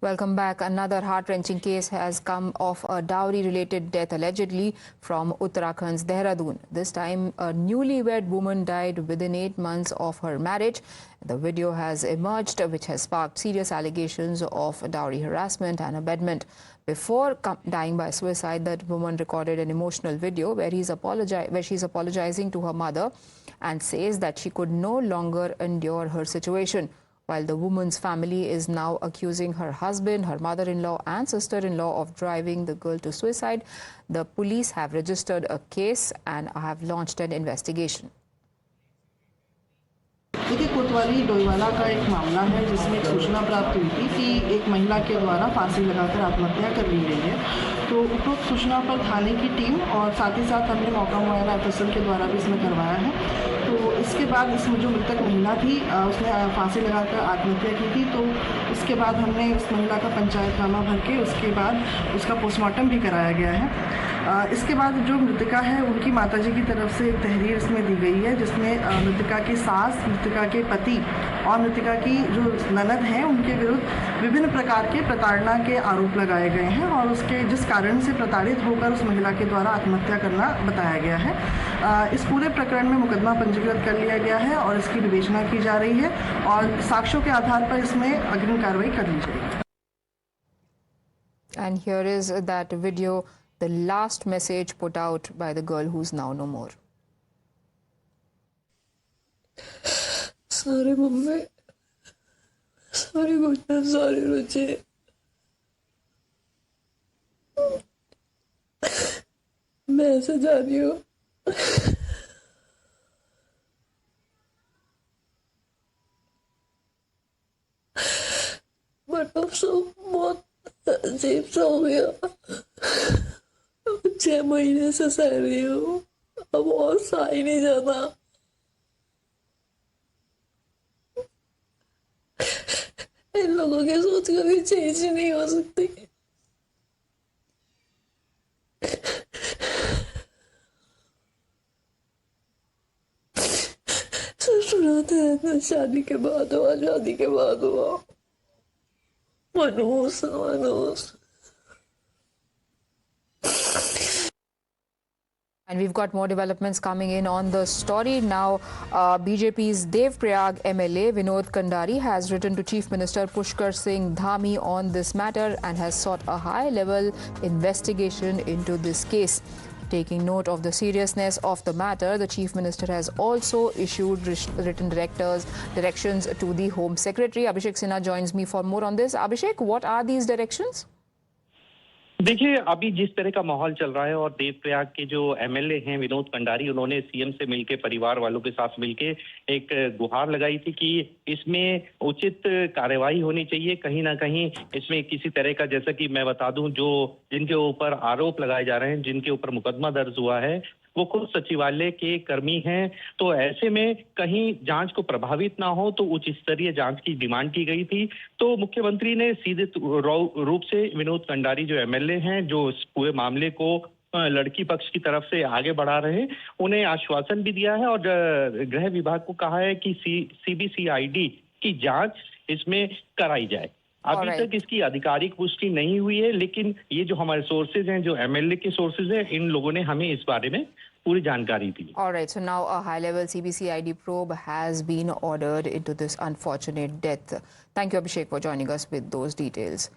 Welcome back. Another heart-wrenching case has come of a dowry-related death allegedly from Uttarakhand's Dehradun. This time, a newlywed woman died within 8 months of her marriage. The video has emerged, which has sparked serious allegations of dowry harassment and abetment. Before dying by suicide, that woman recorded an emotional video where she's apologizing to her mother and says that she could no longer endure her situation. While the woman's family is now accusing her husband, her mother-in-law and sister-in-law of driving the girl to suicide, the police have registered a case and have launched an investigation. देखिए, कोतवाली डोईवाला का एक मामला है जिसमें एक सूचना प्राप्त हुई थी कि एक महिला के द्वारा फांसी लगाकर आत्महत्या कर ली गई है। तो उपरोक्त सूचना पर थाने की टीम और साथ ही साथ हमने मौका मुआयना एफएसएल के द्वारा भी इसमें करवाया है। तो इसके बाद इसमें जो मृतक महिला थी उसने फांसी लगाकर आत्महत्या की थी। तो इसके बाद हमने उस महिला का पंचायतनामा भर के उसके बाद उसका पोस्टमार्टम भी कराया गया है। इसके बाद जो मृतका है उनकी माताजी की तरफ से एक तहरीर इसमें दी गई है जिसमें मृतका की सास, मृतका के पति और मृतका की जो ननद हैं उनके विरुद्ध विभिन्न प्रकार के प्रताड़ना के आरोप लगाए गए हैं और उसके जिस कारण से प्रताड़ित होकर उस महिला के द्वारा आत्महत्या करना बताया गया है। इस पूरे प्रकरण में मुकदमा पंजीकृत कर लिया गया है और इसकी विवेचना की जा रही है और साक्ष्यों के आधार पर इसमें अग्रिम कार्रवाई कर ली जाएगी। And here is that video, the last message put out by the girl who's now no more. Sorry, Mummy. Sorry, Gupta. Sorry, Ruchi. मैं ऐसे जा रही हूँ। बट अफसोस बहुत अजीब सा हो गया। 6 महीने से सह रही हूँ, अब और सहा ही नहीं जाता। इन लोगों की सोच कभी चेंज ही नहीं हो सकती। सब सुनाते रहते शादी के बाद हुआ, शादी के बाद हुआ। Manoj Manoj. And we've got more developments coming in on the story now. BJP's Dev Prayag MLA Vinod Kandari has written to Chief Minister Pushkar Singh Dhami on this matter and has sought a high-level investigation into this case. Taking note of the seriousness of the matter, the Chief Minister has also issued written directions to the Home Secretary. Abhishek Sinha joins me for more on this. Abhishek, what are these directions? देखिए, अभी जिस तरह का माहौल चल रहा है और देवप्रयाग के जो एमएलए हैं विनोद कंडारी, उन्होंने सीएम से मिलकर परिवार वालों के साथ मिलकर एक गुहार लगाई थी कि इसमें उचित कार्यवाही होनी चाहिए। कहीं ना कहीं इसमें किसी तरह का, जैसा कि मैं बता दूं, जो जिनके ऊपर आरोप लगाए जा रहे हैं, जिनके ऊपर मुकदमा दर्ज हुआ है, वो खुद सचिवालय के कर्मी हैं। तो ऐसे में कहीं जांच को प्रभावित ना हो तो उच्च स्तरीय जांच की डिमांड की गई थी। तो मुख्यमंत्री ने सीधे रूप से विनोद कंडारी जो एमएलए हैं, जो इस पूरे मामले को लड़की पक्ष की तरफ से आगे बढ़ा रहे हैं, उन्हें आश्वासन भी दिया है और गृह विभाग को कहा है कि सीबीसीआईडी की जांच इसमें कराई जाए। अभी तक इसकी आधिकारिक पुष्टि नहीं हुई है, लेकिन ये जो हमारे सोर्सेज हैं, जो एमएलए के सोर्सेज हैं, इन लोगों ने हमें इस बारे में पूरी जानकारी दी। All right, so now a high-level CBCID probe has been ordered into this unfortunate death. Thank you, Abhishek, for joining us with those details.